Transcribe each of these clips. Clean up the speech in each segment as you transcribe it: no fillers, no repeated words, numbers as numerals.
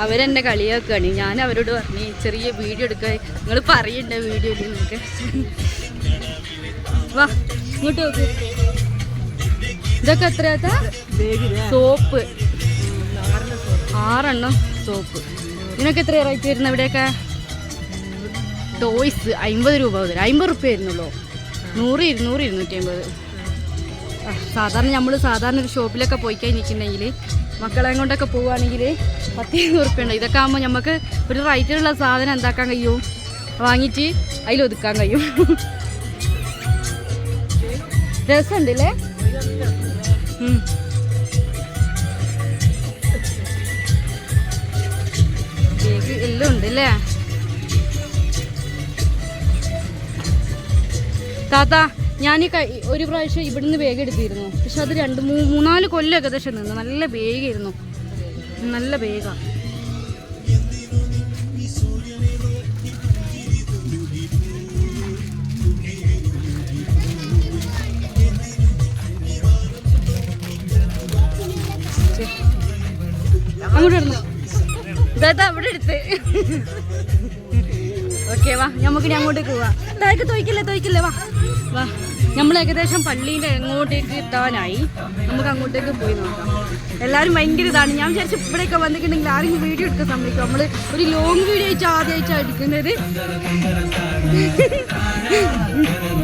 അവരെന്നെ കളിയാക്കുകയാണ്. ഞാൻ അവരോട് പറഞ്ഞു ചെറിയ വീഡിയോ എടുക്കുക, നിങ്ങൾ പറയണ്ട വീഡിയോയിൽ നിങ്ങൾക്ക്. വാ ഇങ്ങോട്ട് നോക്ക്. ഇതൊക്കെ എത്രയാ? Soap 6 soap. ഇതിനൊക്കെ എത്രയാണ് റേറ്റ് വരുന്നത്? ഇവിടെയൊക്കെ ടോയ്സ് 50 രൂപ മുതൽ 50 റുപ്യ വരുന്നുള്ളൂ. 100, 200, 250. സാധാരണ നമ്മൾ സാധാരണ ഒരു ഷോപ്പിലൊക്കെ പോയി കഴിഞ്ഞിട്ടുണ്ടെങ്കിൽ മക്കളെ കൊണ്ടൊക്കെ പോവുകയാണെങ്കിൽ 10-20 റുപ്യ ഉണ്ട്. ഇതൊക്കെ ആകുമ്പോൾ നമുക്ക് ഒരു റേറ്റിലുള്ള സാധനം എന്താക്കാൻ കഴിയും, വാങ്ങിയിട്ട് അതിലൊതുക്കാൻ കഴിയും. രസമുണ്ടല്ലേ? ബേഗ് എല്ലാം ഉണ്ടല്ലേ താത്ത? ഞാൻ ഒരു പ്രാവശ്യം ഇവിടുന്ന് ബേഗ് എടുത്തിരുന്നു. പക്ഷെ അത് 2-3-4 കൊല്ലം ഏകദേശം നിന്ന്. നല്ല ബേഗായിരുന്നു, നല്ല ബേഗാ. അങ്ങോട്ട് ഇടുന്നു ഇതാ അവിടെ എടുത്ത്. ഓക്കെ വാ, നമുക്ക് അങ്ങോട്ടേക്ക് പോവാം. താഴേക്ക് തോയ്ക്കില്ലേ വാ വാ. നമ്മൾ ഏകദേശം പള്ളീൻ്റെ എങ്ങോട്ടേക്ക് എത്താനായി. നമുക്ക് അങ്ങോട്ടേക്ക് പോയി നോക്കാം. എല്ലാവരും ഭയങ്കര ഇതാണ്. ഞാൻ വിചാരിച്ചു ഇവിടെയൊക്കെ വന്നിട്ടുണ്ടെങ്കിൽ ആരെങ്കിലും വീഡിയോ എടുക്കാൻ സമ്മതിക്കും. നമ്മൾ ഒരു ലോങ് വീഡിയോ ആദ്യമായിട്ടാണ് എടുക്കുന്നത്.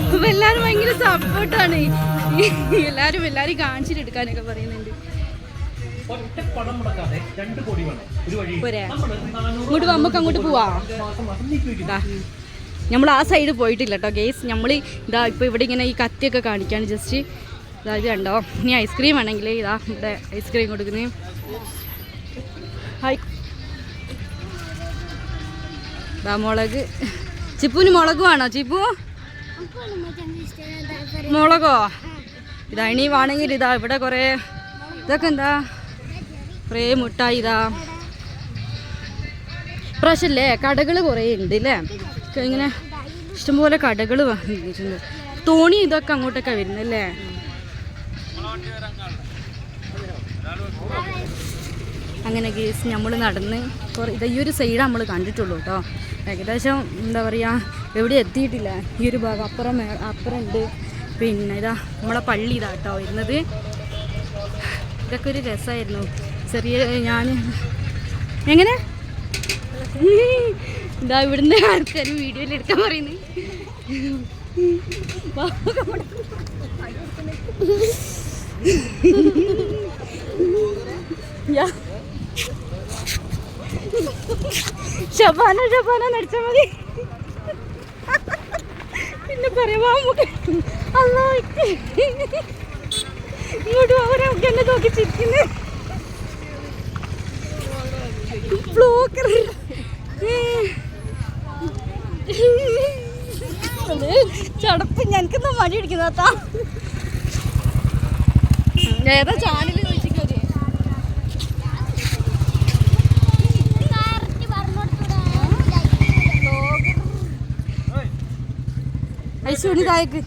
അപ്പം എല്ലാവരും ഭയങ്കര സപ്പോർട്ടാണ്. എല്ലാവരും കാണിച്ചിട്ട് എടുക്കാനൊക്കെ പറയുന്നുണ്ട്. ഇങ്ങോട്ട് നമുക്ക് അങ്ങോട്ട് പോവാ. നമ്മൾ ആ സൈഡ് പോയിട്ടില്ല കേട്ടോ ഗേസ്. നമ്മൾ ഇതാ ഇപ്പോൾ ഇവിടെ ഇങ്ങനെ ഈ കത്തിയൊക്കെ കാണിക്കാണ് ജസ്റ്റ്. ഇതായത് കണ്ടോ, ഇനി ഐസ്ക്രീം ആണെങ്കിൽ ഇതാ ഇവിടെ ഐസ്ക്രീം കൊടുക്കുന്നത്. ഹായ് ഇതാ മുളക്. ചിപ്പുവിന് മുളക് വേണോ? ചിപ്പു മുളകോ? ഇതാ ഇനി വേണമെങ്കിൽ ഇതാ ഇവിടെ കുറേ ഇതൊക്കെ എന്താ കുറേ മുട്ടായി. ഇതാ ഇപ്രാവശ്യമല്ലേ കടകൾ കുറേ ഉണ്ട് അല്ലേ? ഇങ്ങനെ ഇഷ്ടംപോലെ കടകൾ വന്നിട്ടുണ്ട്. തോണി ഇതൊക്കെ അങ്ങോട്ടൊക്കെ വരുന്നല്ലേ? അങ്ങനെ കേസ് നമ്മൾ നടന്ന് ഈ ഒരു സൈഡ് നമ്മൾ കണ്ടിട്ടുള്ളൂ കേട്ടോ. ഏകദേശം എന്താ പറയുക എവിടെ എത്തിയിട്ടില്ല. ഈ ഒരു ഭാഗം അപ്പുറം ഉണ്ട്. പിന്നെ ഇതാ നമ്മളെ പള്ളി ഇതാ കേട്ടോ വരുന്നത്. ഇതൊക്കെ ഒരു രസമായിരുന്നു. ചെറിയ ഞാൻ എങ്ങനെ ഇതാ ഇവിടുന്ന് ആൾക്കാരും വീഡിയോയിൽ എടുക്കാൻ പറയുന്നത്. ഷബാന നടിച്ചാൽ മതി. പിന്നെ പറയാ അല്ലോ ഇങ്ങോട്ട് അവരൊക്കെ എന്നെ നോക്കി ചിരിക്കുന്നത്. ചടപ്പ് ഞങ്ങൾക്കെന്താ മടി പിടിക്കുന്നതാ. ഏതാ ചാനൽ ചോദിച്ചില്ലേ? ഐശ്വര്യ താഴേക്ക്